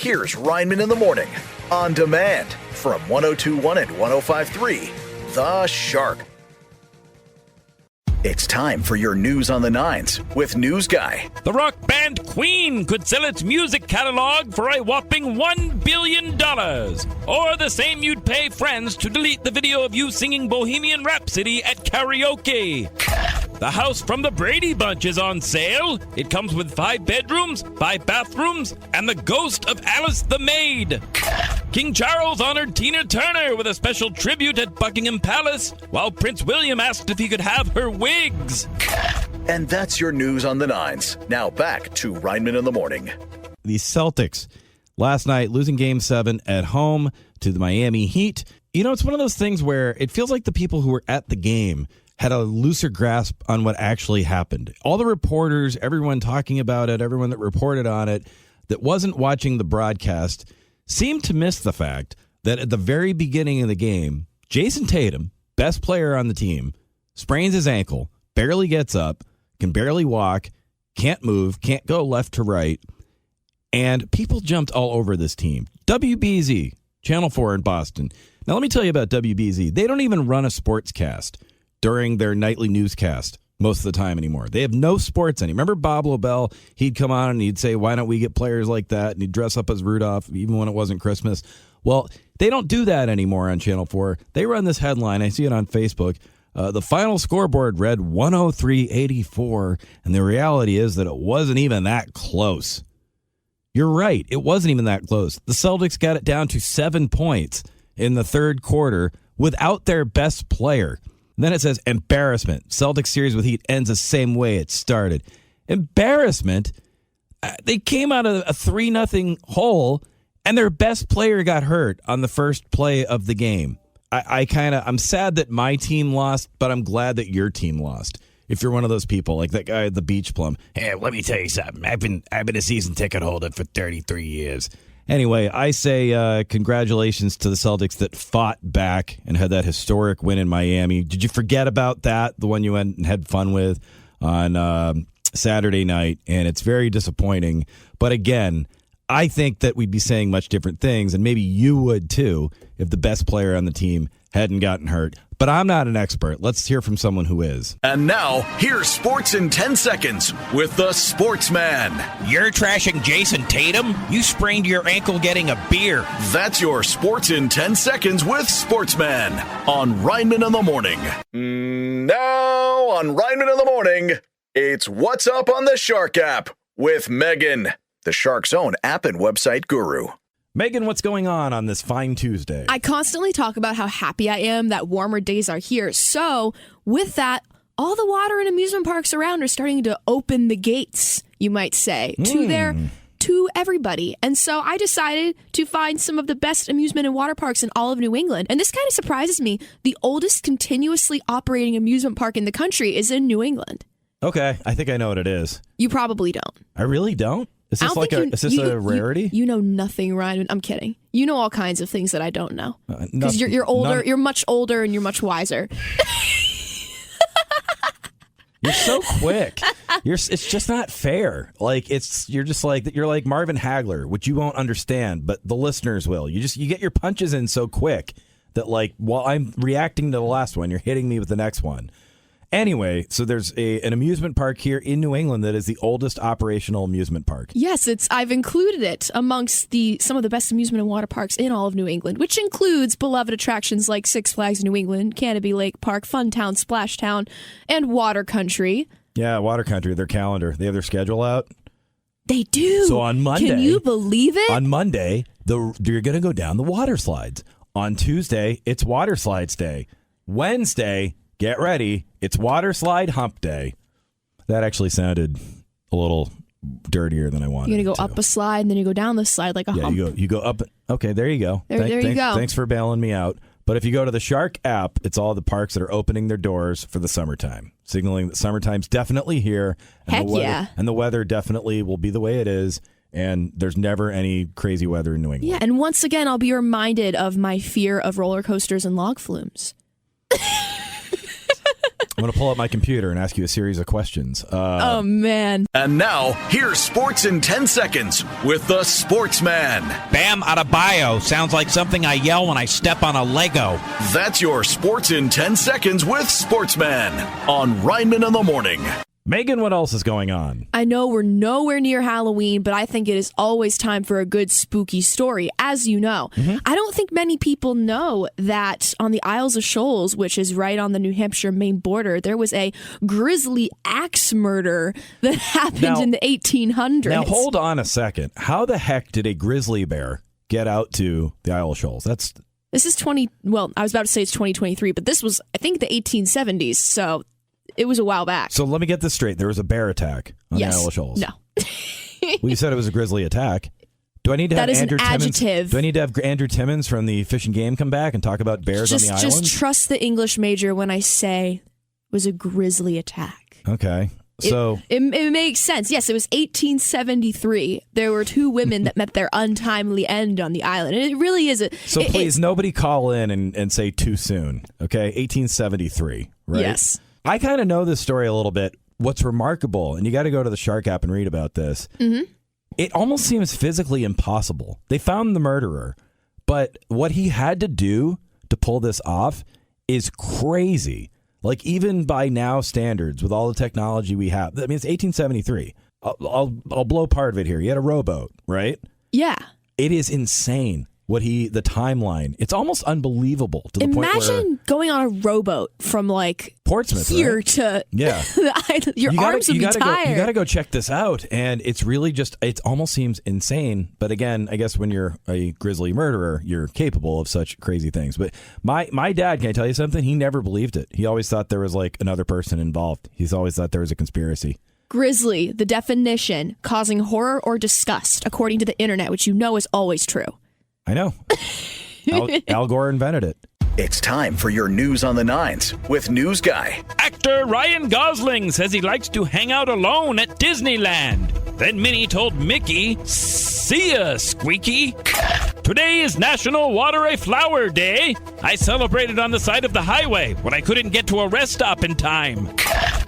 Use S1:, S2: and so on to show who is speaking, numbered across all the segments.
S1: Here's Rineman in the Morning, on demand from 102.1 and 105.3, The Shark. It's time for your news on the nines with News Guy.
S2: The rock band Queen could sell its music catalog for a whopping $1 billion. Or the same you'd pay friends to delete the video of you singing Bohemian Rhapsody at karaoke. The house from the Brady Bunch is on sale. It comes with 5 bedrooms, 5 bathrooms, and the ghost of Alice the Maid. King Charles honored Tina Turner with a special tribute at Buckingham Palace, while Prince William asked if he could have her wigs.
S1: And that's your news on the nines. Now back to Rineman in the Morning.
S3: The Celtics last night losing Game 7 at home to the Miami Heat. You know, it's one of those things where it feels like the people who were at the game had a looser grasp on what actually happened. All the reporters, everyone talking about it, everyone that reported on it, that wasn't watching the broadcast, seemed to miss the fact that at the very beginning of the game, Jason Tatum, best player on the team, sprains his ankle, barely gets up, can barely walk, can't move, can't go left to right, and people jumped all over this team. WBZ, Channel 4 in Boston. Now, let me tell you about WBZ. They don't even run a sportscast during their nightly newscast most of the time anymore. They have no sports anymore. Remember Bob Lobel? He'd come on and he'd say, why don't we get players like that? And he'd dress up as Rudolph even when it wasn't Christmas. Well, they don't do that anymore on Channel 4. They run this headline. I see it on Facebook. The final scoreboard read 103-84, and the reality is that it wasn't even that close. You're right. It wasn't even that close. The Celtics got it down to 7 points in the third quarter without their best player. And then it says embarrassment. Celtics series with Heat ends the same way it started. Embarrassment? They came out of a 3-0 hole, and their best player got hurt on the first play of the game. I'm sad that my team lost, but I'm glad that your team lost. If you're one of those people, like that guy at the Beach Plum. Hey, let me tell you something. I've been a season ticket holder for 33 years. Anyway, I say congratulations to the Celtics that fought back and had that historic win in Miami. Did you forget about that, the one you went and had fun with on Saturday night? And it's very disappointing. But again, I think that we'd be saying much different things, and maybe you would too, if the best player on the team hadn't gotten hurt. But I'm not an expert. Let's hear from someone who is.
S1: And now, here's Sports in 10 Seconds with the Sportsman.
S2: You're trashing Jason Tatum? You sprained your ankle getting a beer.
S1: That's your Sports in 10 Seconds with Sportsman on Rineman in the Morning. Now on Rineman in the Morning, it's What's Up on the Shark app with Megan, the Shark's own app and website guru.
S3: Megan, what's going on this fine Tuesday?
S4: I constantly talk about how happy I am that warmer days are here. So with that, all the water and amusement parks around are starting to open the gates, you might say, to everybody. And so I decided to find some of the best amusement and water parks in all of New England. And this kind of surprises me. The oldest continuously operating amusement park in the country is in New England.
S3: Okay, I think I know what it is.
S4: You probably don't.
S3: I really don't? Is this a rarity?
S4: You know nothing, Ryan. I'm kidding. You know all kinds of things that I don't know. Because you're older. You're much older and you're much wiser.
S3: You're so quick. It's just not fair. You're like Marvin Hagler, which you won't understand, but the listeners will. You get your punches in so quick that while I'm reacting to the last one, you're hitting me with the next one. Anyway, so there's an amusement park here in New England that is the oldest operational amusement park.
S4: Yes, I've included it amongst some of the best amusement and water parks in all of New England, which includes beloved attractions like Six Flags New England, Canopy Lake Park, Funtown, Splashtown, and Water Country. Yeah,
S3: Water Country, their calendar. They have their schedule out.
S4: They do.
S3: So on Monday.
S4: Can you believe it?
S3: On Monday, you're going to go down the water slides. On Tuesday, it's Water Slides Day. Wednesday, get ready. It's Water Slide Hump Day. That actually sounded a little dirtier than I wanted.
S4: You're going to go up a slide and then you go down the slide like a hump.
S3: You go up. Okay, there you go.
S4: There you go.
S3: Thanks for bailing me out. But if you go to the Shark app, it's all the parks that are opening their doors for the summertime, signaling that summertime's definitely here. And And the weather definitely will be the way it is. And there's never any crazy weather in New England.
S4: Yeah, and once again, I'll be reminded of my fear of roller coasters and log flumes.
S3: I'm going to pull up my computer and ask you a series of questions.
S4: Oh, man.
S1: And now, here's Sports in 10 Seconds with the Sportsman.
S5: Bam Adebayo sounds like something I yell when I step on a Lego.
S1: That's your Sports in 10 Seconds with Sportsman on Rineman in the Morning.
S3: Megan, what else is going on?
S4: I know we're nowhere near Halloween, but I think it is always time for a good spooky story, as you know. I don't think many people know that on the Isles of Shoals, which is right on the New Hampshire-Maine border, there was a grisly axe murder that happened in the 1800s.
S3: Now, hold on a second. How the heck did a grizzly bear get out to the Isle of Shoals? This is
S4: I was about to say it's 2023, but this was, I think, the 1870s, so it was a while back.
S3: So let me get this straight. There was a bear attack on the Isle of Shoals.
S4: No.
S3: Well, you said it was a grizzly attack. Do I need to have Andrew Timmons? Do I need to have Andrew Timmons from the Fish and Game come back and talk about bears on the island?
S4: Just trust the English major when I say it was a grisly attack.
S3: Okay. So
S4: it makes sense. Yes, it was 1873. There were two women that met their untimely end on the island. And it really is
S3: please, nobody call in and say too soon. Okay? 1873, right?
S4: Yes.
S3: I kind of know this story a little bit. What's remarkable, and you got to go to the Shark app and read about this, it almost seems physically impossible. They found the murderer, but what he had to do to pull this off is crazy. Like, even by now standards, with all the technology we have. I mean, it's 1873. I'll blow part of it here. He had a rowboat, right?
S4: Yeah.
S3: It is insane. The timeline. It's almost unbelievable to the point where...
S4: Imagine going on a rowboat from
S3: Portsmouth,
S4: here
S3: right?
S4: to
S3: the
S4: island. Your arms would be tired.
S3: You got to go check this out. And it's really it almost seems insane. But again, I guess when you're a grisly murderer, you're capable of such crazy things. But my dad, can I tell you something? He never believed it. He always thought there was another person involved. He's always thought there was a conspiracy.
S4: Grisly, the definition, causing horror or disgust, according to the internet, which you know is always true.
S3: I know. Al Gore invented it.
S1: It's time for your news on the nines with News Guy.
S2: Actor Ryan Gosling says he likes to hang out alone at Disneyland. Then Minnie told Mickey, "See ya, Squeaky." Today is National Water a Flower Day. I celebrated on the side of the highway when I couldn't get to a rest stop in time.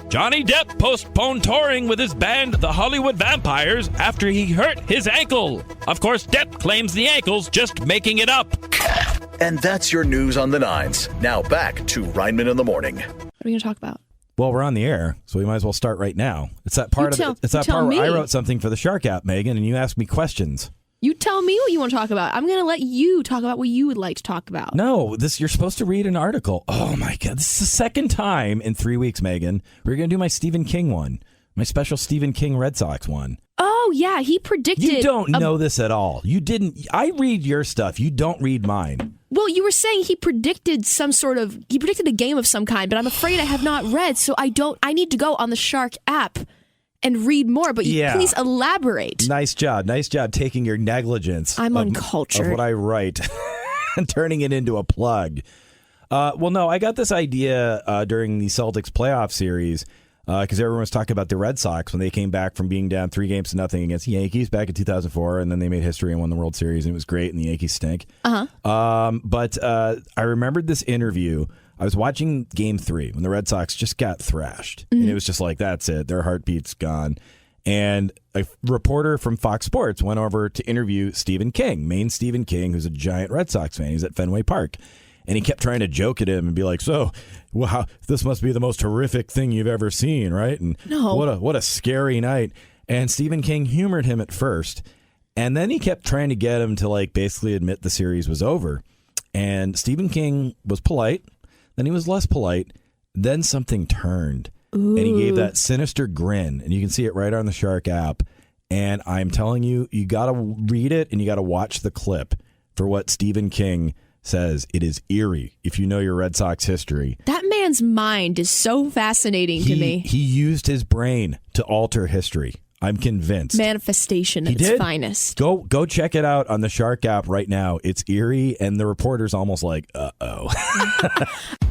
S2: Johnny Depp postponed touring with his band, the Hollywood Vampires, after he hurt his ankle. Of course, Depp claims the ankle's just making it up.
S1: And that's your news on the nines. Now back to Rineman in the Morning.
S4: What are we going to talk about?
S3: Well, we're on the air, so we might as well start right now. It's that part
S4: where
S3: I wrote something for the Shark app, Megan, and you asked me questions.
S4: You tell me what you want to talk about. I'm going to let you talk about what you would like to talk about.
S3: No, you're supposed to read an article. Oh, my God. This is the second time in 3 weeks, Megan. We're going to do my Stephen King one, my special Stephen King Red Sox one.
S4: Oh, yeah. He predicted...
S3: You don't know this at all. You didn't... I read your stuff. You don't read mine.
S4: Well, you were saying he predicted he predicted a game of some kind, but I'm afraid I have not read, so I need to go on the Shark app and read more, but please elaborate.
S3: Nice job taking your negligence.
S4: I'm uncultured.
S3: Of what I write and turning it into a plug. No, I got this idea during the Celtics playoff series because everyone was talking about the Red Sox when they came back from being down 3-0 against the Yankees back in 2004, and then they made history and won the World Series, and it was great, and the Yankees stink. But I remembered this interview. I was watching Game 3 when the Red Sox just got thrashed. And it was just like, that's it. Their heartbeat's gone. And a reporter from Fox Sports went over to interview Stephen King, Maine Stephen King, who's a giant Red Sox fan. He's at Fenway Park. And he kept trying to joke at him and be like, so, wow, this must be the most horrific thing you've ever seen, right? And
S4: no.
S3: What a scary night. And Stephen King humored him at first. And then he kept trying to get him to basically admit the series was over. And Stephen King was polite. Then he was less polite. Then something turned.
S4: Ooh.
S3: And he gave that sinister grin. And you can see it right on the Shark app. And I'm telling you, you got to read it and you got to watch the clip for what Stephen King says. It is eerie if you know your Red Sox history.
S4: That man's mind is so fascinating to me.
S3: He used his brain to alter history. I'm convinced.
S4: Manifestation at its finest.
S3: Go check it out on the Shark app right now. It's eerie, and the reporter's almost like, uh-oh.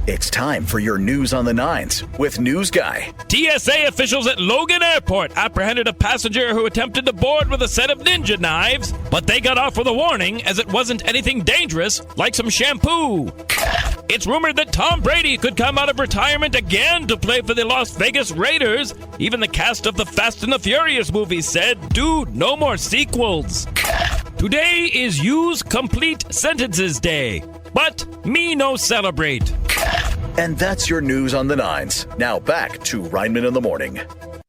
S1: It's time for your news on the nines with News Guy.
S2: TSA officials at Logan Airport apprehended a passenger who attempted to board with a set of ninja knives, but they got off with a warning as it wasn't anything dangerous, like some shampoo. It's rumored that Tom Brady could come out of retirement again to play for the Las Vegas Raiders. Even the cast of the Fast and the Furious movies said, dude, no more sequels. Today is Use Complete Sentences Day, but me no celebrate.
S1: And that's your news on the nines. Now back to Rineman in the Morning.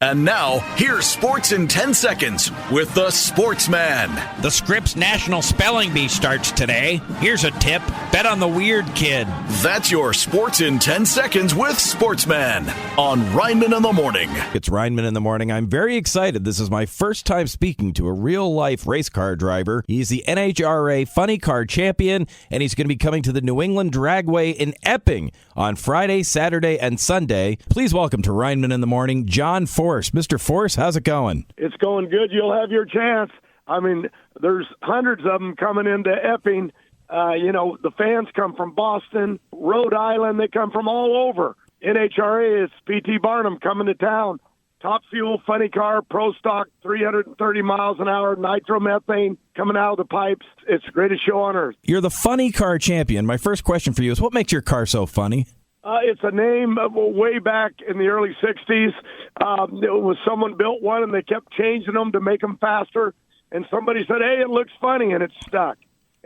S1: And now, here's sports in 10 seconds with the Sportsman.
S5: The Scripps National Spelling Bee starts today. Here's a tip. Bet on the weird kid.
S1: That's your sports in 10 seconds with Sportsman on Rineman in the Morning.
S3: It's Rineman in the Morning. I'm very excited. This is my first time speaking to a real-life race car driver. He's the NHRA Funny Car Champion, and he's going to be coming to the New England Dragway in Epping on Friday, Saturday, and Sunday. Please welcome to Rineman in the Morning, John Force. Mr. Force, how's it going?
S6: It's going good. You'll have your chance. I mean, there's hundreds of them coming into Epping. The fans come from Boston, Rhode Island. They come from all over. NHRA is P.T. Barnum coming to town. Top fuel, funny car, pro stock, 330 miles an hour, nitromethane coming out of the pipes. It's the greatest show on earth.
S3: You're the Funny Car Champion. My first question for you is, what makes your car so funny?
S6: It's a name of way back in the early 60s. It was someone built one, and they kept changing them to make them faster. And somebody said, hey, it looks funny, and it stuck.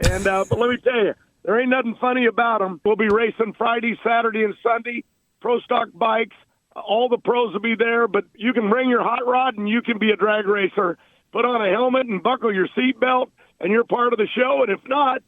S6: And but let me tell you, there ain't nothing funny about them. We'll be racing Friday, Saturday, and Sunday, pro stock bikes. All the pros will be there, but you can bring your hot rod, and you can be a drag racer. Put on a helmet and buckle your seatbelt, and you're part of the show. And if not,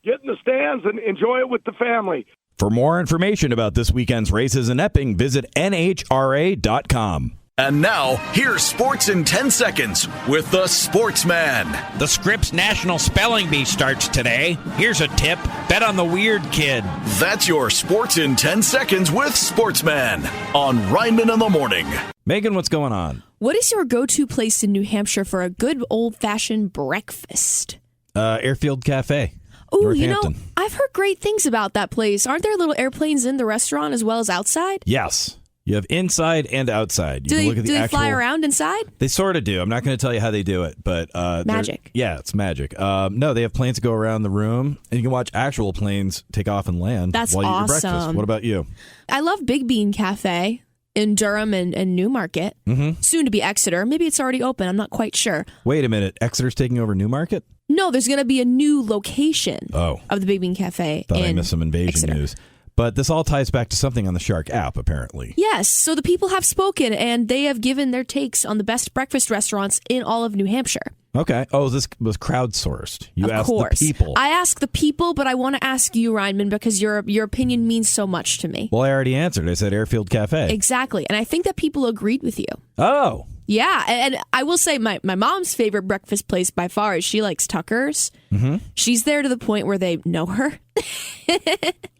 S6: get in the stands and enjoy it with the family.
S3: For more information about this weekend's races in Epping, visit NHRA.com.
S1: And now, here's sports in 10 seconds with the Sportsman.
S5: The Scripps National Spelling Bee starts today. Here's a tip. Bet on the weird kid.
S1: That's your sports in 10 seconds with Sportsman on Rineman in the Morning.
S3: Megan, what's going on?
S4: What is your go-to place in New Hampshire for a good old-fashioned breakfast?
S3: Airfield Cafe.
S4: Oh, I've heard great things about that place. Aren't there little airplanes in the restaurant as well as outside?
S3: Yes. You have inside and outside.
S4: Do they fly around inside?
S3: They sort of do. I'm not going to tell you how they do it, but
S4: magic.
S3: Yeah, it's magic. No, they have planes that go around the room, and you can watch actual planes take off and land while you eat your breakfast. What about you?
S4: I love Big Bean Cafe in Durham and Newmarket. Mm-hmm. Soon to be Exeter. Maybe it's already open. I'm not quite sure.
S3: Wait a minute. Exeter's taking over Newmarket?
S4: No, there's going to be a new location of the Big Bean Cafe.
S3: Thought I missed some invasion
S4: Exeter
S3: news. But this all ties back to something on the Shark app, apparently.
S4: Yes. So the people have spoken, and they have given their takes on the best breakfast restaurants in all of New Hampshire.
S3: Okay. Oh, this was crowdsourced. You asked the people.
S4: I asked the people, but I want to ask you, Rineman, because your opinion means so much to me.
S3: Well, I already answered. I said Airfield Cafe.
S4: Exactly. And I think that people agreed with you.
S3: Oh.
S4: Yeah, and I will say my mom's favorite breakfast place by far is she likes Tucker's. Mm-hmm. She's there to the point where they know her.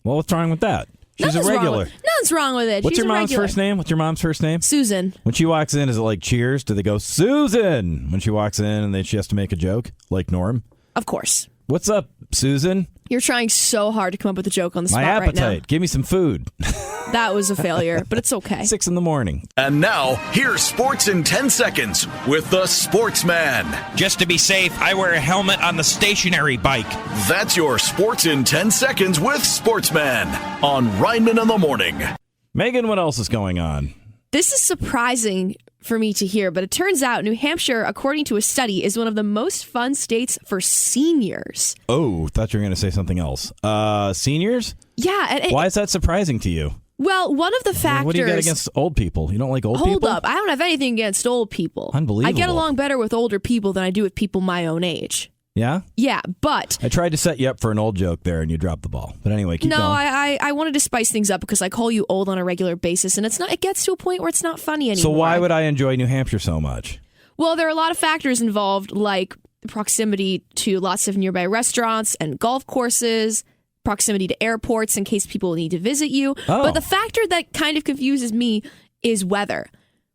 S3: Well, what's wrong with that? She's a regular.
S4: Nothing's wrong with it.
S3: What's
S4: She's
S3: your mom's
S4: regular.
S3: first name? What's your mom's first name?
S4: Susan.
S3: When she walks in, is it like cheers? Do they go, Susan, when she walks in and then she has to make a joke, like Norm?
S4: Of course.
S3: What's up, Susan?
S4: You're trying so hard to come up with a joke on the spot
S3: My appetite.
S4: right now.
S3: Give me some food.
S4: That was a failure, but it's okay.
S3: 6 a.m.
S1: And now, here's sports in 10 seconds with the Sportsman.
S5: Just to be safe, I wear a helmet on the stationary bike.
S1: That's your sports in 10 seconds with Sportsman on Rineman in the Morning.
S3: Megan, what else is going on?
S4: This is surprising for me to hear, but it turns out New Hampshire, according to a study, is one of the most fun states for seniors.
S3: Oh, thought you were going to say something else. Seniors?
S4: Yeah.
S3: Why is that surprising to you?
S4: Well, one of the factors...
S3: What do you got against old people? You don't like old people?
S4: Hold up. I don't have anything against old people.
S3: Unbelievable.
S4: I get along better with older people than I do with people my own age.
S3: Yeah?
S4: Yeah, but...
S3: I tried to set you up for an old joke there, and you dropped the ball. But anyway, keep going.
S4: No, I wanted to spice things up because I call you old on a regular basis, and it gets to a point where it's not funny anymore.
S3: So why would I enjoy New Hampshire so much?
S4: Well, there are a lot of factors involved, like proximity to lots of nearby restaurants and golf courses, proximity to airports in case people need to visit you.
S3: Oh.
S4: But the factor that kind of confuses me is weather.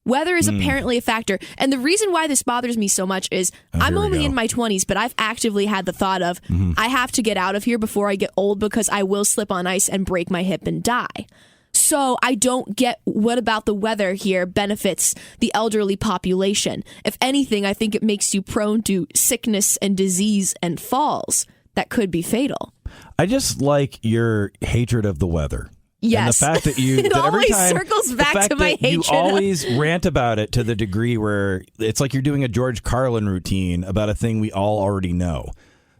S4: Weather is apparently a factor. And the reason why this bothers me so much is I'm only in my 20s, but I've actively had the thought of I have to get out of here before I get old because I will slip on ice and break my hip and die. So I don't get what about the weather here benefits the elderly population. If anything, I think it makes you prone to sickness and disease and falls that could be fatal.
S3: I just like your hatred of the weather.
S4: Yes.
S3: And the fact that you
S4: it
S3: that every
S4: always
S3: time,
S4: circles back
S3: the fact
S4: to my
S3: that
S4: hatred.
S3: You always rant about it to the degree where it's like you're doing a George Carlin routine about a thing we all already know.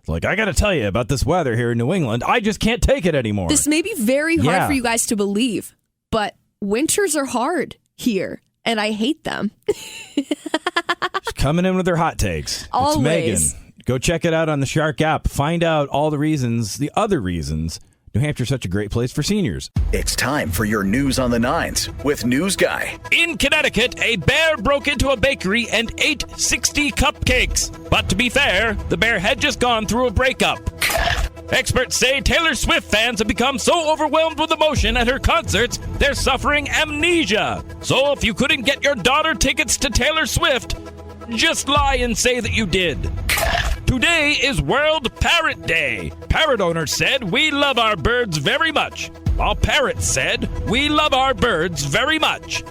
S3: Like, I got to tell you about this weather here in New England. I just can't take it anymore.
S4: This may be very hard for you guys to believe, but winters are hard here, and I hate them.
S3: She's coming in with her hot takes.
S4: Always.
S3: It's Megan. Go check it out on the Shark app. Find out all the reasons, the other reasons, New Hampshire's such a great place for seniors.
S1: It's time for your news on the nines with News Guy.
S2: In Connecticut, a bear broke into a bakery and ate 60 cupcakes. But to be fair, the bear had just gone through a breakup. Experts say Taylor Swift fans have become so overwhelmed with emotion at her concerts, they're suffering amnesia. So if you couldn't get your daughter tickets to Taylor Swift, just lie and say that you did. Today is World Parrot Day. Parrot owners said, "We love our birds very much," while parrots said, "We love our birds very much."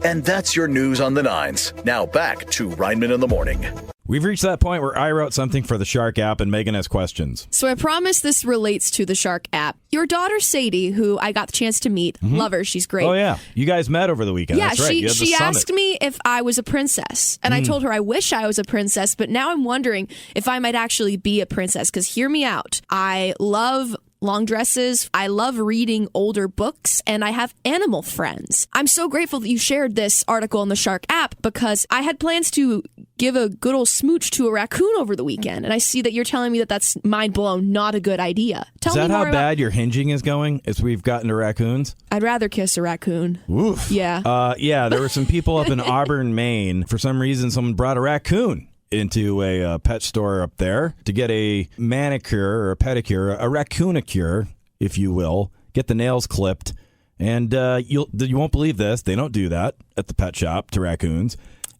S1: And that's your news on the nines. Now back to Rineman in the Morning.
S3: We've reached that point where I wrote something for the Shark app and Megan has questions.
S4: So I promise this relates to the Shark app. Your daughter, Sadie, who I got the chance to meet, love her. She's great.
S3: Oh, yeah. You guys met over the weekend.
S4: Yeah,
S3: That's right. You had the
S4: she
S3: summit.
S4: asked me if I was a princess. And I told her I wish I was a princess, but now I'm wondering if I might actually be a princess. Because hear me out. I love long dresses. I love reading older books, and I have animal friends. I'm so grateful that you shared this article on the Shark app because I had plans to give a good old smooch to a raccoon over the weekend, and I see that you're telling me that that's mind blown, not a good idea. Tell
S3: Is that
S4: me more
S3: how
S4: about-
S3: bad your hinging is going as we've gotten to raccoons?
S4: I'd rather kiss a raccoon.
S3: Oof.
S4: Yeah.
S3: Yeah, there were some people up in Auburn, Maine. For some reason, someone brought a raccoon into a pet store up there to get a manicure or a pedicure, a raccoonicure, if you will, get the nails clipped. And you won't believe this. They don't do that at the pet shop to raccoons.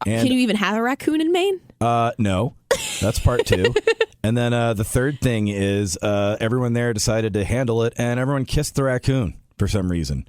S3: And,
S4: Can you even have a raccoon in Maine?
S3: no, that's part two. And then the third thing is everyone there decided to handle it, and everyone kissed the raccoon for some reason.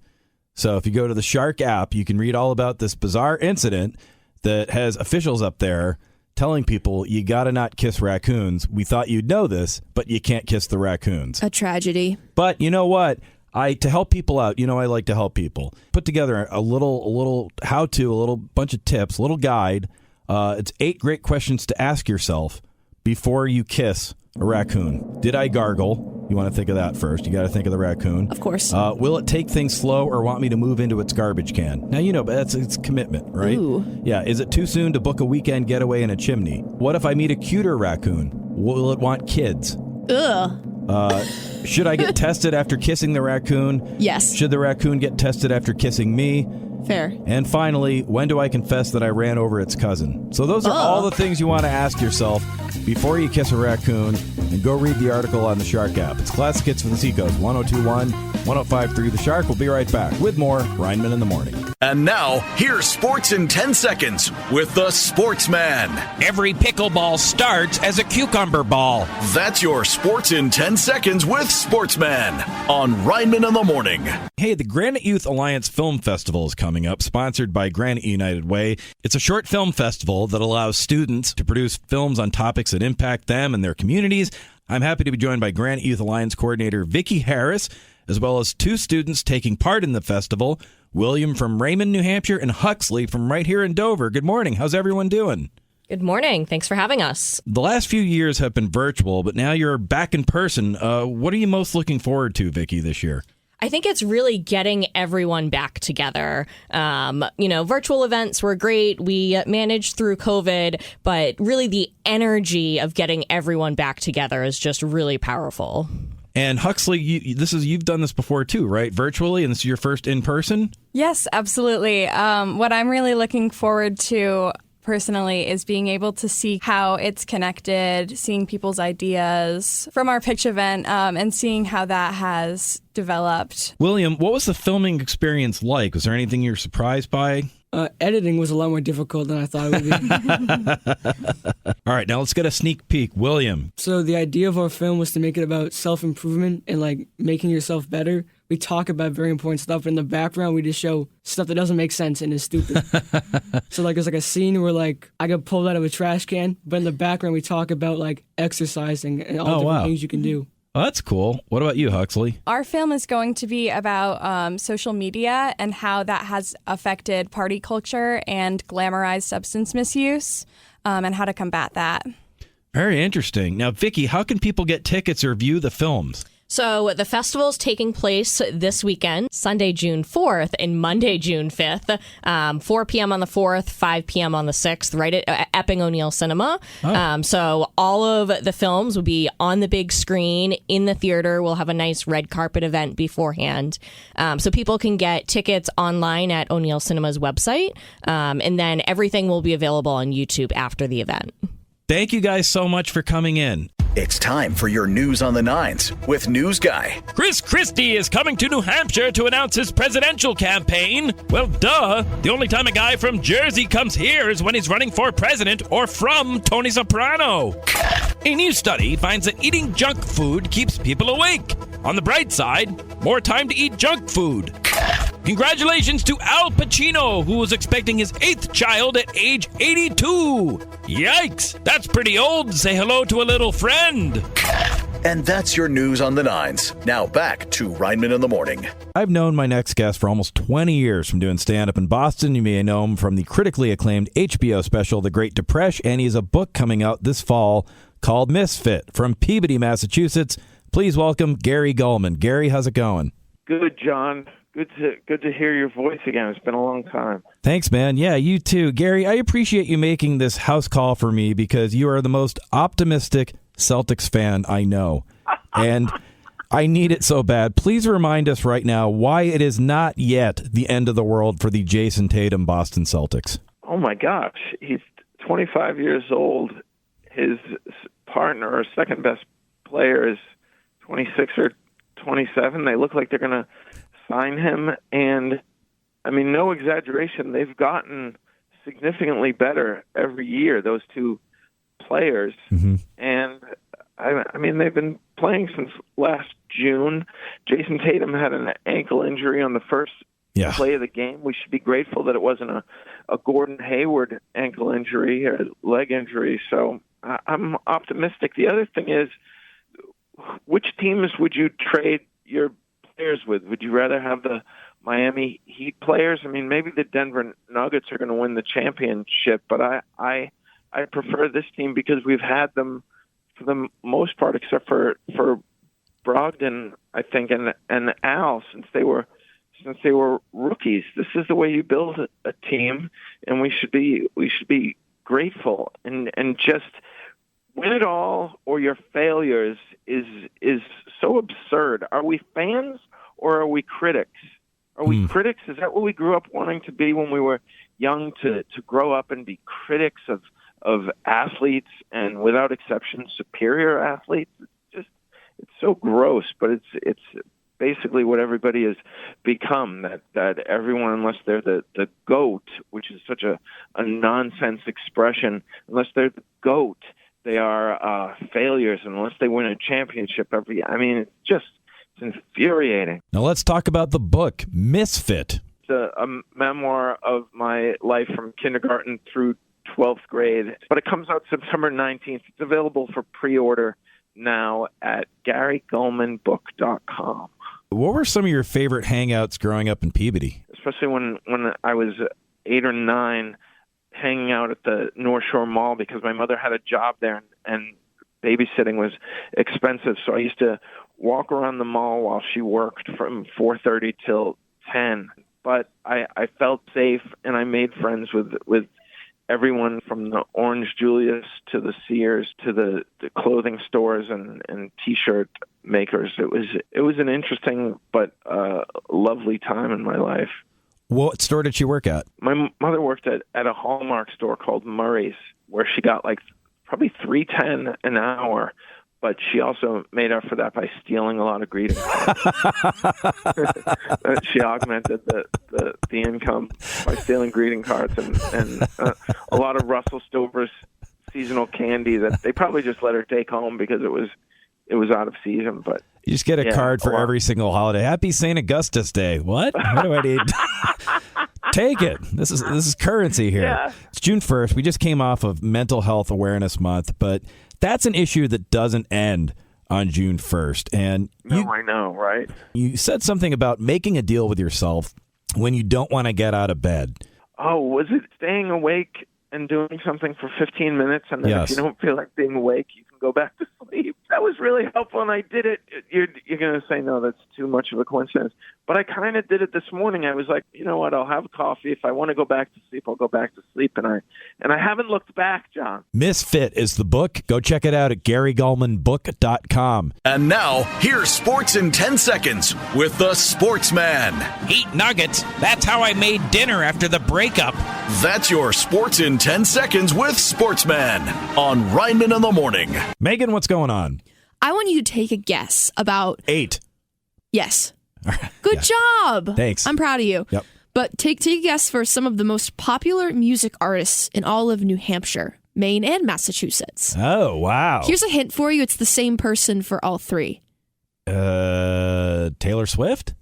S3: So if you go to the Shark app, you can read all about this bizarre incident that has officials up there telling people you got to not kiss raccoons. We thought you'd know this, but you can't kiss the raccoons.
S4: A tragedy.
S3: But you know what? To help people out, I like to help people. Put together a little how-to, a little bunch of tips, a little guide. It's 8 great questions to ask yourself before you kiss a raccoon. Did I gargle? You want to think of that first. You got to think of the raccoon.
S4: Of course.
S3: Will it take things slow or want me to move into its garbage can? Now, but it's commitment, right?
S4: Ooh.
S3: Yeah. Is it too soon to book a weekend getaway in a chimney? What if I meet a cuter raccoon? Will it want kids?
S4: Ugh.
S3: Should I get tested after kissing the raccoon?
S4: Yes.
S3: Should the raccoon get tested after kissing me?
S4: Fair.
S3: And finally, when do I confess that I ran over its cousin? So those are all the things you want to ask yourself before you kiss a raccoon. And go read the article on the Shark app. It's classic hits from the Seacoast. 102.1, 105.3 The Shark. We'll be right back with more Rineman in the Morning.
S1: And now, here's sports in 10 seconds with the Sportsman.
S5: Every pickleball starts as a cucumber ball.
S1: That's your sports in 10 seconds with Sportsman on Rineman in the Morning.
S3: Hey, the Granite Youth Alliance Film Festival is coming up, sponsored by Granite United Way. It's a short film festival that allows students to produce films on topics that impact them and their communities. I'm happy to be joined by Granite Youth Alliance coordinator Vicki Harris, as well as 2 students taking part in the festival, William from Raymond, New Hampshire, and Huxley from right here in Dover. Good morning. How's everyone doing?
S7: Good morning. Thanks for having us.
S3: The last few years have been virtual, but now you're back in person. What are you most looking forward to, Vicki, this year?
S7: I think it's really getting everyone back together. Virtual events were great. We managed through COVID, but really the energy of getting everyone back together is just really powerful.
S3: And Huxley, you've done this before too, right? Virtually, and this is your first in person?
S8: Yes, absolutely. What I'm really looking forward to personally is being able to see how it's connected, seeing people's ideas from our pitch event, and seeing how that has developed.
S3: William, what was the filming experience like? Was there anything you were surprised by?
S9: Editing was a lot more difficult than I thought it would be.
S3: All right, now let's get a sneak peek. William.
S9: So the idea of our film was to make it about self-improvement and making yourself better. We talk about very important stuff, but in the background we just show stuff that doesn't make sense and is stupid. So there's a scene where I got pulled out of a trash can, but in the background we talk about exercising and all different things you can do.
S3: Oh, that's cool. What about you, Huxley?
S8: Our film is going to be about social media and how that has affected party culture and glamorized substance misuse, and how to combat that.
S3: Very interesting. Now, Vicky, how can people get tickets or view the films?
S7: So the festival's taking place this weekend, Sunday, June 4th and Monday, June 5th, 4 p.m. on the 4th, 5 p.m. on the 6th, right at Epping O'Neill Cinema. Oh. So all of the films will be on the big screen in the theater. We'll have a nice red carpet event beforehand. So people can get tickets online at O'Neill Cinema's website. And then everything will be available on YouTube after the event.
S3: Thank you guys so much for coming in.
S1: It's time for your news on the nines with News Guy.
S2: Chris Christie is coming to New Hampshire to announce his presidential campaign. Well, duh. The only time a guy from Jersey comes here is when he's running for president or from Tony Soprano. A new study finds that eating junk food keeps people awake. On the bright side, more time to eat junk food. Congratulations to Al Pacino, who was expecting his 8th child at age 82. Yikes, that's pretty old. Say hello to a little friend.
S1: And that's your news on the nines. Now back to Rineman in the Morning.
S3: I've known my next guest for almost 20 years from doing stand-up in Boston. You may know him from the critically acclaimed HBO special, The Great Depression, and he has a book coming out this fall called Misfit. From Peabody, Massachusetts, please welcome Gary Gulman. Gary, how's it going?
S10: Good, John. Good to hear your voice again. It's been a long time.
S3: Thanks, man. Yeah, you too. Gary, I appreciate you making this house call for me because you are the most optimistic Celtics fan I know. And I need it so bad. Please remind us right now why it is not yet the end of the world for the Jason Tatum Boston Celtics.
S10: Oh, my gosh. He's 25 years old. His partner or second best player is 26 or 27. They look like they're going to sign him, and I mean, no exaggeration, they've gotten significantly better every year, those two players. Mm-hmm. And I mean, they've been playing since last June. Jason Tatum had an ankle injury on the first play of the game. We should be grateful that it wasn't a Gordon Hayward ankle injury or leg injury. So I'm optimistic. The other thing is, which teams would you trade your players with? Would you rather have the Miami Heat players? I mean, maybe the Denver Nuggets are going to win the championship, but I prefer this team because we've had them for the most part, except for Brogdon, I think, and Al, since they were rookies. This is the way you build a team, and we should be grateful and just win it all, or your failures is so absurd. Are we fans or are we critics? Are we critics? Is that what we grew up wanting to be when we were young, to grow up and be critics of athletes, and without exception, superior athletes? It's so gross, but it's basically what everybody has become, that everyone, unless they're the GOAT, which is such a nonsense expression, unless they're the GOAT, they are failures unless they win a championship it's infuriating.
S3: Now let's talk about the book, Misfit.
S10: It's a memoir of my life from kindergarten through 12th grade, but it comes out September 19th. It's available for pre-order now at GaryGulmanBook.com.
S3: What were some of your favorite hangouts growing up in Peabody?
S10: Especially when I was 8 or 9, hanging out at the North Shore Mall because my mother had a job there and babysitting was expensive. So I used to walk around the mall while she worked from 4:30 till 10. But I felt safe, and I made friends with everyone from the Orange Julius to the Sears to the clothing stores and T-shirt makers. It was an interesting but lovely time in my life.
S3: What store did she work at?
S10: My mother worked at a Hallmark store called Murray's, where she got probably $3.10 an hour, but she also made up for that by stealing a lot of greeting cards. She augmented the income by stealing greeting cards and a lot of Russell Stover's seasonal candy that they probably just let her take home because it was out of season. But
S3: you just get a card for every single holiday. Happy St. Augustus Day. What? What do I need? Take it. This is currency here. Yeah. It's June 1st. We just came off of Mental Health Awareness Month, but that's an issue that doesn't end. on June 1st. And
S10: I know, right?
S3: You said something about making a deal with yourself when you don't want to get out of bed.
S10: Oh, was it staying awake and doing something for 15 minutes, and then
S3: Yes.
S10: if you don't feel like being awake, you can go back to sleep? That was really helpful, and I did it. You're going to say, no, that's too much of a coincidence. But I kind of did it this morning. I was like, you know what, I'll have coffee. If I want to go back to sleep, I'll go back to sleep. And I haven't looked back, John.
S3: Misfit is the book. Go check it out at GaryGulmanBook.com.
S1: And now, here's Sports in 10 Seconds with the Sportsman.
S5: Eat nuggets. That's how I made dinner after the breakup.
S1: That's your Sports in 10 Seconds with Sportsman on Rineman in the Morning.
S3: Megan, what's going on?
S4: I want you to take a guess about
S3: 8.
S4: Yes. Good job.
S3: Thanks.
S4: I'm proud of you.
S3: Yep.
S4: But take a guess for some of the most popular music artists in all of New Hampshire, Maine, and Massachusetts.
S3: Oh, wow.
S4: Here's a hint for you. It's the same person for all three.
S3: Taylor Swift?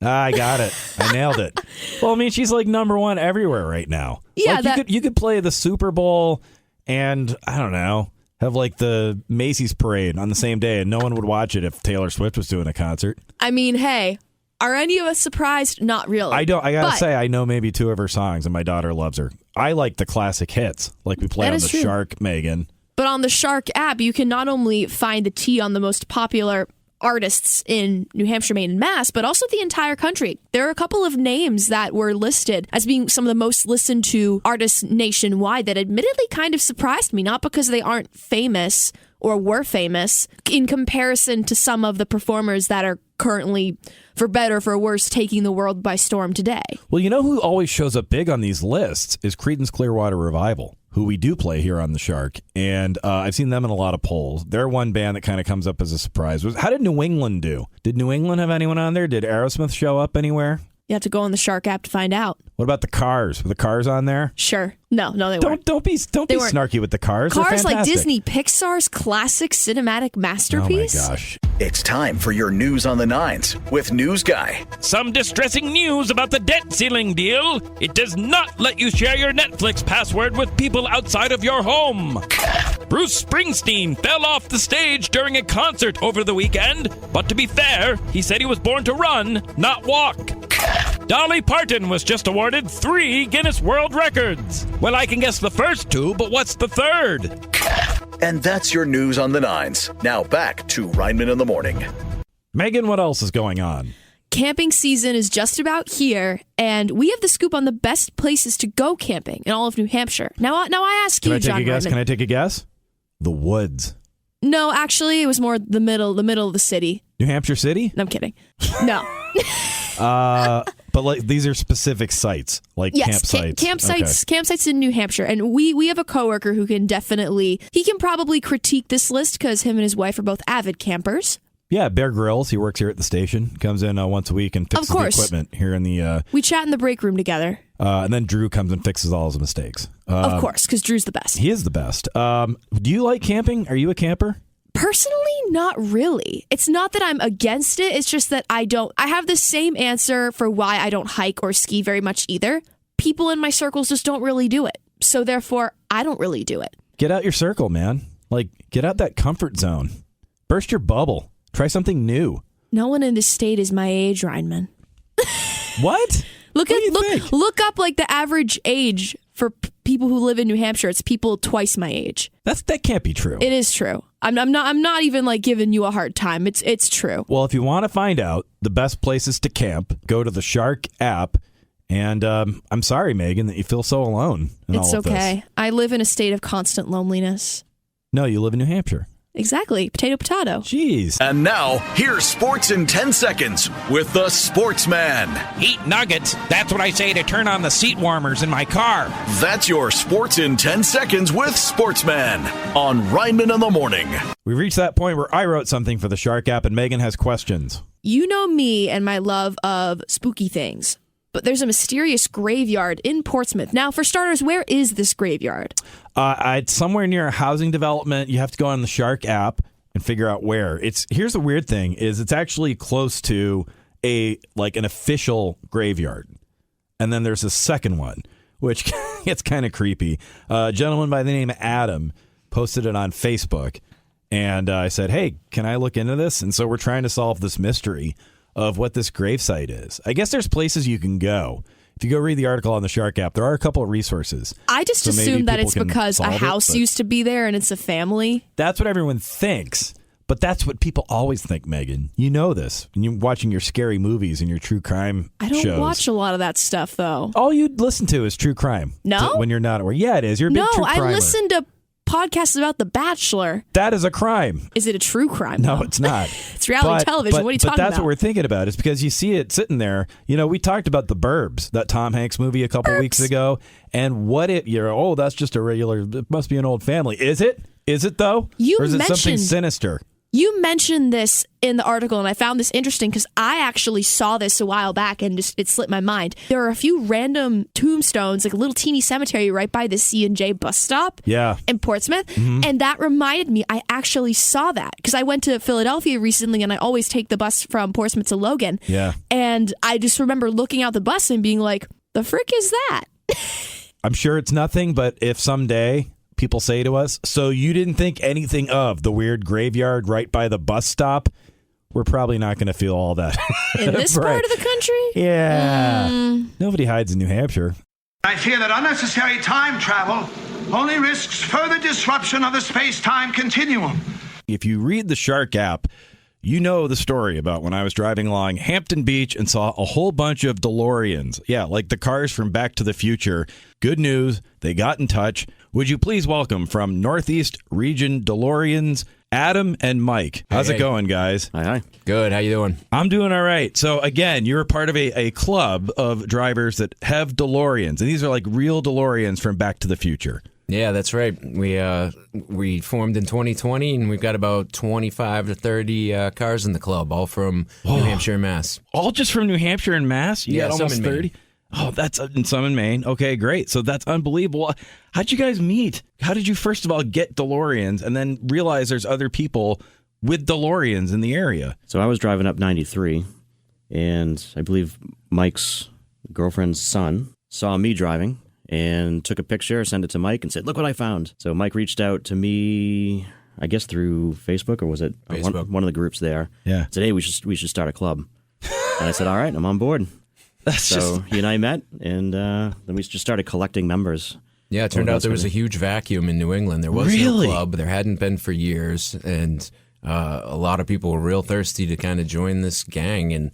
S3: I got it. I nailed it. Well, I mean, she's like number one everywhere right now.
S4: Yeah,
S3: like you could play the Super Bowl and, I don't know, have like the Macy's parade on the same day, and no one would watch it if Taylor Swift was doing a concert.
S4: I mean, hey, are any of us surprised? Not really.
S3: I gotta say, I know maybe 2 of her songs, and my daughter loves her. I like the classic hits, like we play
S4: That
S3: on
S4: is
S3: the
S4: true.
S3: Shark, Megan.
S4: But on the Shark app, you can not only find the tea on the most popular artists in New Hampshire, Maine, and Mass, but also the entire country. There are a couple of names that were listed as being some of the most listened to artists nationwide that admittedly kind of surprised me, not because they aren't famous or were famous in comparison to some of the performers that are currently, for better or for worse, taking the world by storm today.
S3: Well, you know who always shows up big on these lists is Creedence Clearwater Revival, who we do play here on the Shark, and I've seen them in a lot of polls. They're one band that kind of comes up as a surprise. How did New England do? Did New England have anyone on there? Did Aerosmith show up anywhere?
S4: You have to go on the Shark app to find out.
S3: What about the Cars? Were the Cars on there?
S4: Sure. No, they weren't.
S3: Don't be
S4: weren't.
S3: snarky with the Cars. They're
S4: Cars like
S3: fantastic.
S4: Disney Pixar's classic cinematic masterpiece.
S3: Oh my gosh.
S1: It's time for your news on the nines with News Guy.
S2: Some distressing news about the debt ceiling deal. It does not let you share your Netflix password with people outside of your home. Bruce Springsteen fell off the stage during a concert over the weekend, but to be fair, he said he was born to run, not walk. Dolly Parton was just awarded 3 Guinness World Records. Well, I can guess the first 2, but what's the third?
S1: And that's your news on the nines. Now back to Rineman in the Morning.
S3: Megan, what else is going on?
S4: Camping season is just about here, and we have the scoop on the best places to go camping in all of New Hampshire. Now I ask you, John Rineman.
S3: Can I take a guess? The woods.
S4: No, actually, it was more the middle of the city.
S3: New Hampshire City?
S4: No, I'm kidding. No.
S3: But like these are specific sites, like
S4: Yes,
S3: campsites.
S4: campsites in New Hampshire, and we have a coworker who can probably critique this list because him and his wife are both avid campers.
S3: Yeah, Bear Grylls. He works here at the station. Comes in once a week and fixes the equipment here in the.
S4: We chat in the break room together.
S3: And then Drew comes and fixes all his mistakes.
S4: Of course, because Drew's the best.
S3: He is the best. Do you like camping? Are you a camper?
S4: Personally, not really. It's not that I'm against it. It's just that I have the same answer for why I don't hike or ski very much either. People in my circles just don't really do it. So therefore, I don't really do it.
S3: Get out your circle, man. Like, get out that comfort zone. Burst your bubble. Try something new.
S4: No one in this state is my age, Rineman.
S3: What?
S4: Look up like the average age for people who live in New Hampshire. It's people twice my age.
S3: That can't be true.
S4: It is true. I'm not even like giving you a hard time. It's true.
S3: Well, if you want to find out the best places to camp, go to the Shark app. And I'm sorry, Megan, that you feel so alone in all of this.
S4: It's okay. I live in a state of constant loneliness.
S3: No, you live in New Hampshire.
S4: Exactly. Potato, potato.
S3: Jeez.
S1: And now, here's Sports in 10 Seconds with the Sportsman.
S5: Eat nuggets. That's what I say to turn on the seat warmers in my car.
S1: That's your Sports in 10 Seconds with Sportsman on Rineman in the Morning.
S3: We've reached that point where I wrote something for the Shark app and Megan has questions.
S4: You know me and my love of spooky things. But there's a mysterious graveyard in Portsmouth. Now, for starters, where is this graveyard?
S3: It's somewhere near a housing development. You have to go on the Shark app and figure out where. Here's the weird thing is it's actually close to an official graveyard. And then there's a second one, which gets kind of creepy. A gentleman by the name of Adam posted it on Facebook. And I said, hey, can I look into this? And so we're trying to solve this mystery of what this gravesite is. I guess there's places you can go. If you go read the article on the Shark app, there are a couple of resources.
S4: I just assume that it's because a house used to be there and it's a family.
S3: That's what everyone thinks. But that's what people always think, Megan. You know this. When you're watching your scary movies and your true crime
S4: I don't
S3: shows.
S4: watch a lot of that stuff, though.
S3: All you listen to is true crime.
S4: No?
S3: When you're not aware. Yeah, it is. You're a big true crimer.
S4: No, I listen to podcasts about The Bachelor.
S3: That is a crime.
S4: Is it a true crime?
S3: No,
S4: though?
S3: It's not.
S4: It's reality television. What are you talking about?
S3: But that's what we're thinking about is because you see it sitting there. You know, we talked about The Burbs, that Tom Hanks movie a couple weeks ago. And what if you're, that's just a regular, it must be an old family. Is it? Is it, though? Or is it something sinister?
S4: You mentioned this in the article, and I found this interesting because I actually saw this a while back, and it slipped my mind. There are a few random tombstones, like a little teeny cemetery right by the C&J bus stop in Portsmouth, and that reminded me, I actually saw that because I went to Philadelphia recently, and I always take the bus from Portsmouth to Logan, and I just remember looking out the bus and being like, the frick is that?
S3: I'm sure it's nothing, but if someday people say to us, so you didn't think anything of the weird graveyard right by the bus stop, we're probably not going to feel all that.
S4: In this part of the country?
S3: Yeah. Nobody hides in New Hampshire.
S11: I fear that unnecessary time travel only risks further disruption of the space-time continuum.
S3: If you read the Shark app, you know the story about when I was driving along Hampton Beach and saw a whole bunch of DeLoreans. Yeah, like the cars from Back to the Future. Good news, they got in touch. Would you please welcome from Northeast Region DeLoreans, Adam and Mike. How's it going, guys?
S12: Hi. Good. How you doing?
S3: I'm doing all right. So, again, you're a part of a club of drivers that have DeLoreans. And these are like real DeLoreans from Back to the Future.
S12: Yeah, that's right. We formed in 2020, and we've got about 25 to 30 cars in the club, all from New Hampshire and Mass.
S3: All just from New Hampshire and Mass? You got almost
S12: some in
S3: 30?
S12: Maine.
S3: Oh, that's in some in Maine. Okay, great. So that's unbelievable. How'd you guys meet? How did you, first of all, get DeLoreans and then realize there's other people with DeLoreans in the area?
S13: So I was driving up 93, and I believe Mike's girlfriend's son saw me driving and took a picture, sent it to Mike, and said, "Look what I found." So Mike reached out to me, I guess through Facebook, or was it one of the groups there?
S3: Yeah.
S13: Said, "Hey, we should start a club." And I said, "All right, I'm on board." He and I met, and then we just started collecting members.
S12: Yeah, it turned out there was a huge vacuum in New England. There was no club. There hadn't been for years, and a lot of people were real thirsty to kind of join this gang, and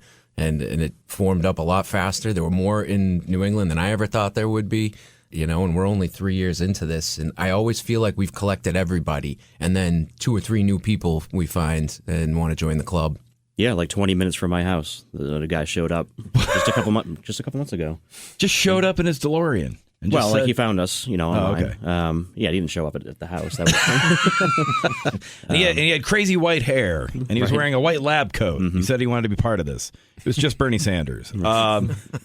S12: it formed up a lot faster. There were more in New England than I ever thought there would be, and we're only 3 years into this, and I always feel like we've collected everybody, and then 2 or 3 new people we find and want to join the club.
S13: Yeah, like 20 minutes from my house, the guy showed up just a couple months ago.
S3: Just showed up in his DeLorean. And
S13: well, like he found us, online.
S3: Oh, okay.
S13: He didn't show up at the house. That was
S3: and he had crazy white hair, and he was wearing a white lab coat. He said he wanted to be part of this. It was just Bernie Sanders.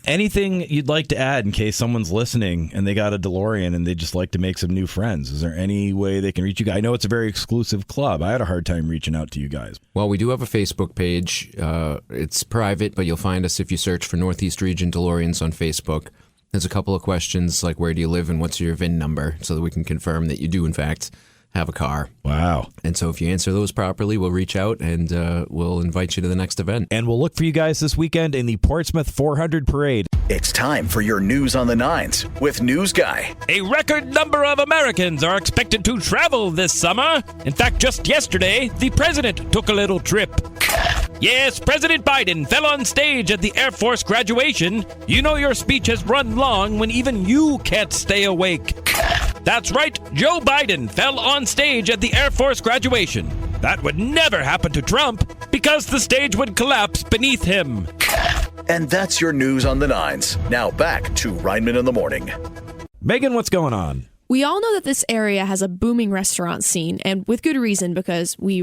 S3: Anything you'd like to add in case someone's listening and they got a DeLorean and they just like to make some new friends? Is there any way they can reach you guys? I know it's a very exclusive club. I had a hard time reaching out to you guys.
S12: Well, we do have a Facebook page. It's private, but you'll find us if you search for Northeast Region DeLoreans on Facebook. There's a couple of questions like where do you live and what's your VIN number so that we can confirm that you do, in fact, have a car.
S3: Wow.
S12: And so if you answer those properly, we'll reach out and we'll invite you to the next event.
S3: And we'll look for you guys this weekend in the Portsmouth 400 Parade.
S1: It's time for your news on the nines with News Guy.
S2: A record number of Americans are expected to travel this summer. In fact, just yesterday, the president took a little trip. Yes, President Biden fell on stage at the Air Force graduation. You know your speech has run long when even you can't stay awake. That's right, Joe Biden fell on stage at the Air Force graduation. That would never happen to Trump because the stage would collapse beneath him.
S1: And that's your news on the nines. Now back to Rineman in the Morning.
S3: Megan, what's going on?
S4: We all know that this area has a booming restaurant scene, and with good reason, because we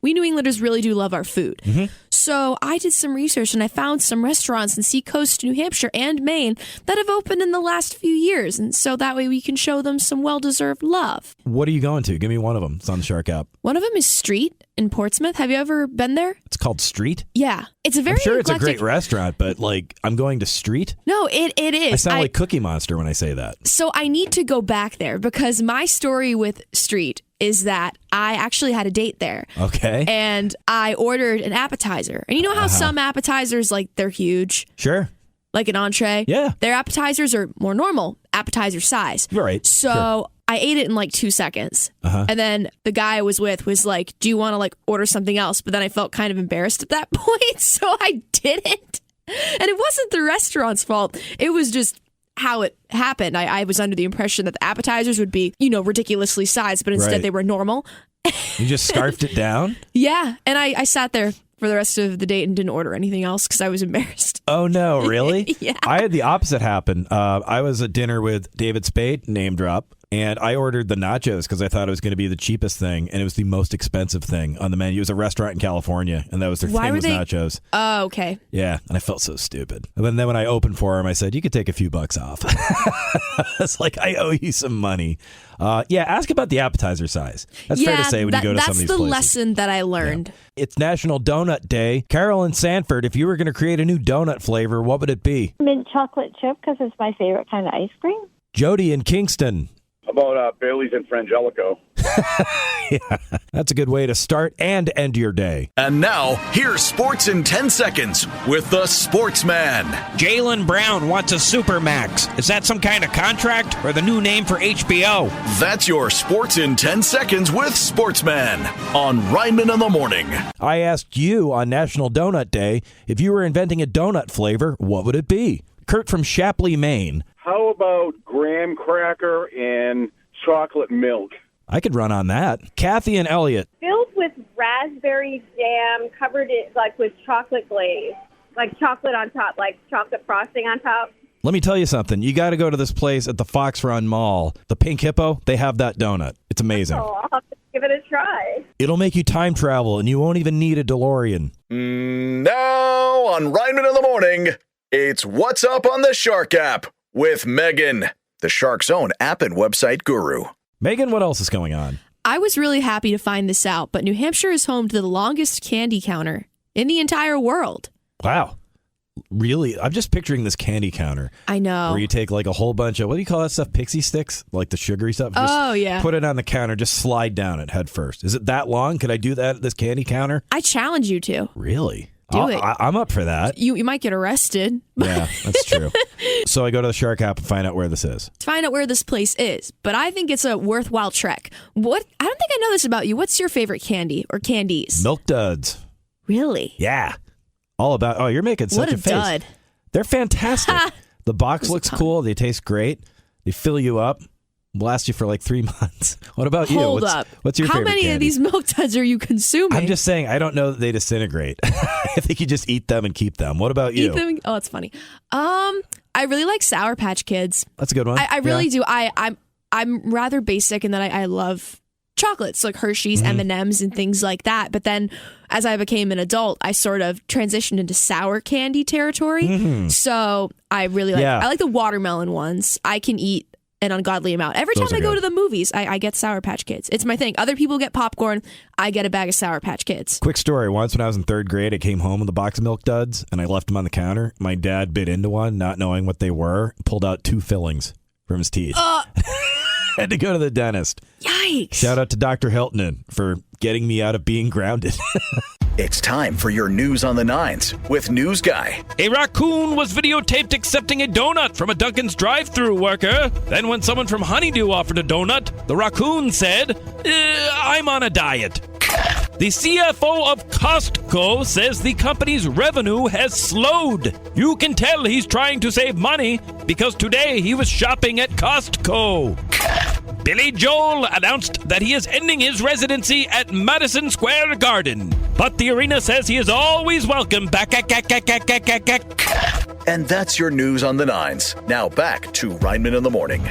S4: New Englanders really do love our food. So I did some research and I found some restaurants in Seacoast, New Hampshire and Maine that have opened in the last few years. And so that way we can show them some well-deserved love.
S3: What are you going to? Give me one of them. It's on the Shark app.
S4: One of them is Street in Portsmouth. Have you ever been there?
S3: It's called Street?
S4: Yeah. It's a very
S3: I'm sure
S4: eclectic...
S3: it's a great restaurant, but I'm going to Street?
S4: No, it is.
S3: I sound like Cookie Monster when I say that.
S4: So I need to go back there because my story with Street is that I actually had a date there.
S3: Okay.
S4: And I ordered an appetizer. And you know how some appetizers, like, they're huge?
S3: Sure.
S4: Like an entree?
S3: Yeah.
S4: Their appetizers are more normal, appetizer size.
S3: Right.
S4: So
S3: Sure.
S4: I ate it in like 2 seconds. And then the guy I was with was like, do you want to like order something else? But then I felt kind of embarrassed at that point. So I didn't. And it wasn't the restaurant's fault. It was just how it happened. I was under the impression that the appetizers would be, ridiculously sized, but instead they were normal.
S3: You just scarfed it down?
S4: Yeah. And I sat there for the rest of the date and didn't order anything else because I was embarrassed.
S3: Oh, no, really?
S4: Yeah.
S3: I had the opposite happen. I was at dinner with David Spade, name drop, and I ordered the nachos because I thought it was going to be the cheapest thing, and it was the most expensive thing on the menu. It was a restaurant in California, and that was their thing was nachos.
S4: Oh, okay.
S3: Yeah, and I felt so stupid. And then when I opened for him, I said, you could take a few bucks off. It's like, I owe you some money. Yeah, ask about the appetizer size. That's fair to say when you go to some of these places.
S4: That's the lesson that I learned.
S3: Yeah. It's National Donut Day. Carol in Sanford, if you were going to create a new donut flavor, what would it be?
S14: Mint chocolate chip because it's my favorite kind of ice cream.
S3: Jody in Kingston.
S15: About Bailey's and Frangelico.
S3: Yeah, that's a good way to start and end your day.
S1: And now, here's Sports in 10 Seconds with the Sportsman.
S5: Jaylen Brown wants a Supermax. Is that some kind of contract or the new name for HBO?
S1: That's your Sports in 10 Seconds with Sportsman on Rineman in the Morning.
S3: I asked you on National Donut Day, if you were inventing a donut flavor, what would it be? Kurt from Shapley, Maine.
S15: How about graham cracker and chocolate milk?
S3: I could run on that. Kathy and Elliot.
S16: Filled with raspberry jam, covered it like with chocolate glaze, like chocolate on top, like chocolate frosting on top.
S3: Let me tell you something. You got to go to this place at the Fox Run Mall. The Pink Hippo, they have that donut. It's amazing.
S16: Oh, I'll have to give it a try.
S3: It'll make you time travel, and you won't even need a DeLorean.
S1: Now on Rineman in the Morning, it's What's Up on the Shark app with Megan, the Shark's own app and website guru.
S3: Megan, what else is going on?
S4: I was really happy to find this out, but New Hampshire is home to the longest candy counter in the entire world.
S3: Wow. Really? I'm just picturing this candy counter.
S4: I know.
S3: Where you take like a whole bunch of, what do you call that stuff? Pixie sticks? Like the sugary stuff?
S4: Yeah.
S3: Put it on the counter, just slide down it head first. Is it that long? Could I do that at this candy counter?
S4: I challenge you to.
S3: Really?
S4: Do it.
S3: I'm up for that.
S4: You might get arrested.
S3: Yeah, that's true. So I go to the Shark app and find out where this is.
S4: To find out where this place is. But I think it's a worthwhile trek. I don't think I know this about you. What's your favorite candy or candies?
S3: Milk Duds.
S4: Really?
S3: Yeah. All about, you're making such a face.
S4: Dud.
S3: They're fantastic. The box looks cool. They taste great. They fill you up. Last you for like 3 months. What about you?
S4: Hold up.
S3: What's your
S4: How
S3: favorite
S4: many
S3: candy?
S4: of these Milk Duds are you consuming?
S3: I'm just saying, I don't know that they disintegrate. I think you just eat them and keep them. What about you?
S4: Eat them? Oh, it's funny. I really like Sour Patch Kids.
S3: That's a good one.
S4: I really do. I'm rather basic in that I love chocolates like Hershey's, M&Ms, and things like that. But then as I became an adult, I sort of transitioned into sour candy territory. So I really like. I like the watermelon ones. I can eat an ungodly amount. Every time I go to the movies, I get Sour Patch Kids. It's my thing. Other people get popcorn. I get a bag of Sour Patch Kids.
S3: Quick story. Once when I was in 3rd grade, I came home with a box of Milk Duds, and I left them on the counter. My dad bit into one, not knowing what they were, pulled out 2 fillings from his teeth. Had to go to the dentist.
S4: Yikes.
S3: Shout out to Dr. Hiltonen for getting me out of being grounded.
S1: It's time for your news on the nines with News Guy.
S2: A raccoon was videotaped accepting a donut from a Dunkin's drive-thru worker. Then when someone from Honeydew offered a donut, the raccoon said, I'm on a diet. The CFO of Costco says the company's revenue has slowed. You can tell he's trying to save money because today he was shopping at Costco. Billy Joel announced that he is ending his residency at Madison Square Garden. But the arena says he is always welcome back.
S1: And that's your news on the nines. Now back to Rineman in the Morning.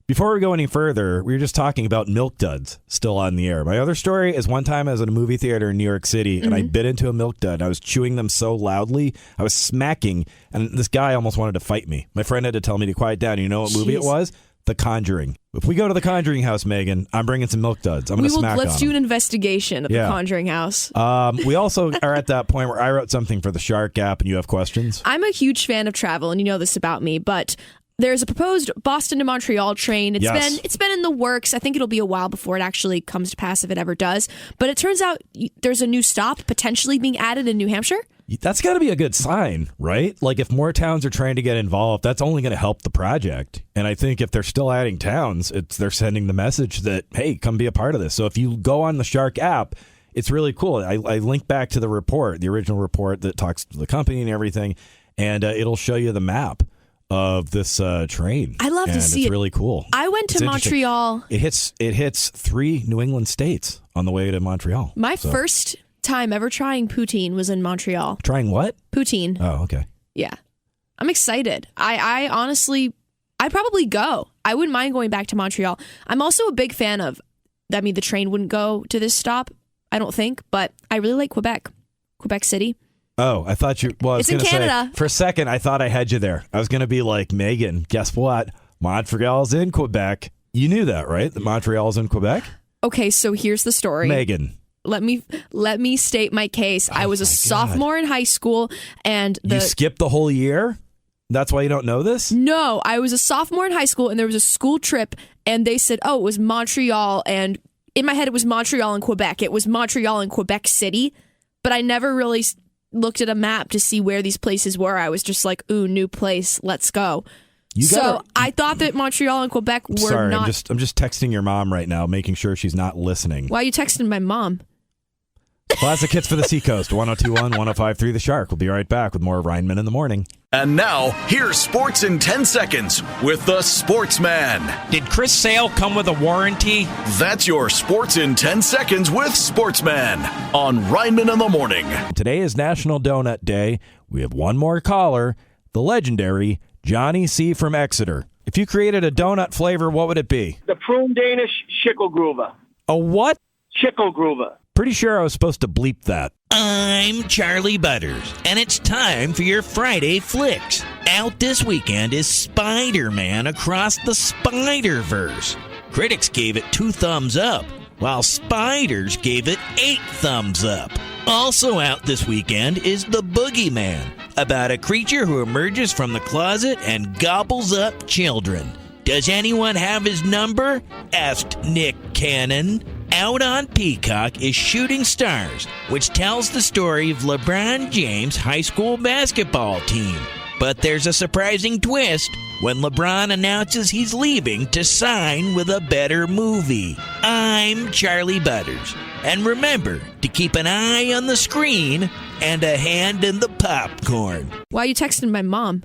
S3: Before we go any further, we were just talking about Milk Duds still on the air. My other story is one time I was at a movie theater in New York City and I bit into a Milk Dud. I was chewing them so loudly, I was smacking, and this guy almost wanted to fight me. My friend had to tell me to quiet down. You know what movie it was? The Conjuring. If we go to the Conjuring house, Megan, I'm bringing some Milk Duds. I'm going to smack on them.
S4: Let's do an investigation at the Conjuring house.
S3: We also are at that point where I wrote something for the Shark app and you have questions.
S4: I'm a huge fan of travel, and you know this about me, but there's a proposed Boston to Montreal train.
S3: Yes.
S4: It's been in the works. I think it'll be a while before it actually comes to pass, if it ever does. But it turns out there's a new stop potentially being added in New Hampshire.
S3: That's got to be a good sign, right? Like if more towns are trying to get involved, that's only going to help the project. And I think if they're still adding towns, they're sending the message that, hey, come be a part of this. So if you go on the Shark app, it's really cool. I link back to the report, the original report that talks to the company and everything, and it'll show you the map of this train.
S4: I love to see it.
S3: It's really cool.
S4: I went to Montreal.
S3: It hits 3 New England states on the way to Montreal.
S4: My first time ever trying poutine was in Montreal.
S3: Trying what?
S4: Poutine.
S3: Oh, okay.
S4: Yeah. I'm excited. I honestly, I'd probably go. I wouldn't mind going back to Montreal. I'm also a big fan of, the train wouldn't go to this stop, I don't think, but I really like Quebec City.
S3: Oh, I thought you... Well, I was
S4: It's in
S3: gonna
S4: Canada.
S3: Say, for a second, I thought I had you there. I was going to be like, Megan, guess what? Montreal's in Quebec. You knew that, right? That Montreal's in Quebec?
S4: Okay, so here's the story.
S3: Megan.
S4: Let me state my case. I was a sophomore in high school, and
S3: You skipped the whole year? That's why you don't know this?
S4: No, I was a sophomore in high school, and there was a school trip, and they said, it was Montreal, and in my head it was Montreal and Quebec. It was Montreal and Quebec City, but I never really looked at a map to see where these places were. I was just like, ooh, new place, let's go. I thought that Montreal and Quebec were
S3: Sorry,
S4: not...
S3: I'm just texting your mom right now, making sure she's not listening.
S4: Why are you texting my mom?
S3: Classic hits for the Seacoast, 102.1, 105.3 The Shark. We'll be right back with more Rineman in the Morning.
S1: And now, here's Sports in 10 Seconds with the Sportsman.
S5: Did Chris Sale come with a warranty?
S1: That's your Sports in 10 Seconds with Sportsman on Rineman in the Morning.
S3: Today is National Donut Day. We have one more caller, the legendary Johnny C. from Exeter. If you created a donut flavor, what would it be?
S17: The prune Danish Schickelgroover.
S3: A what?
S17: Schickelgroover.
S3: Pretty sure I was supposed to bleep that.
S5: I'm Charlie Butters, and it's time for your Friday Flix. Out this weekend is Spider-Man Across the Spider-Verse. Critics gave it 2 thumbs up, while spiders gave it 8 thumbs up. Also out this weekend is The Boogeyman, about a creature who emerges from the closet and gobbles up children. Does anyone have his number? Asked Nick Cannon. Out on Peacock is Shooting Stars, which tells the story of LeBron James' high school basketball team. But there's a surprising twist when LeBron announces he's leaving to sign with a better movie. I'm Charlie Butters. And remember to keep an eye on the screen and a hand in the popcorn.
S4: Why are you texting my mom?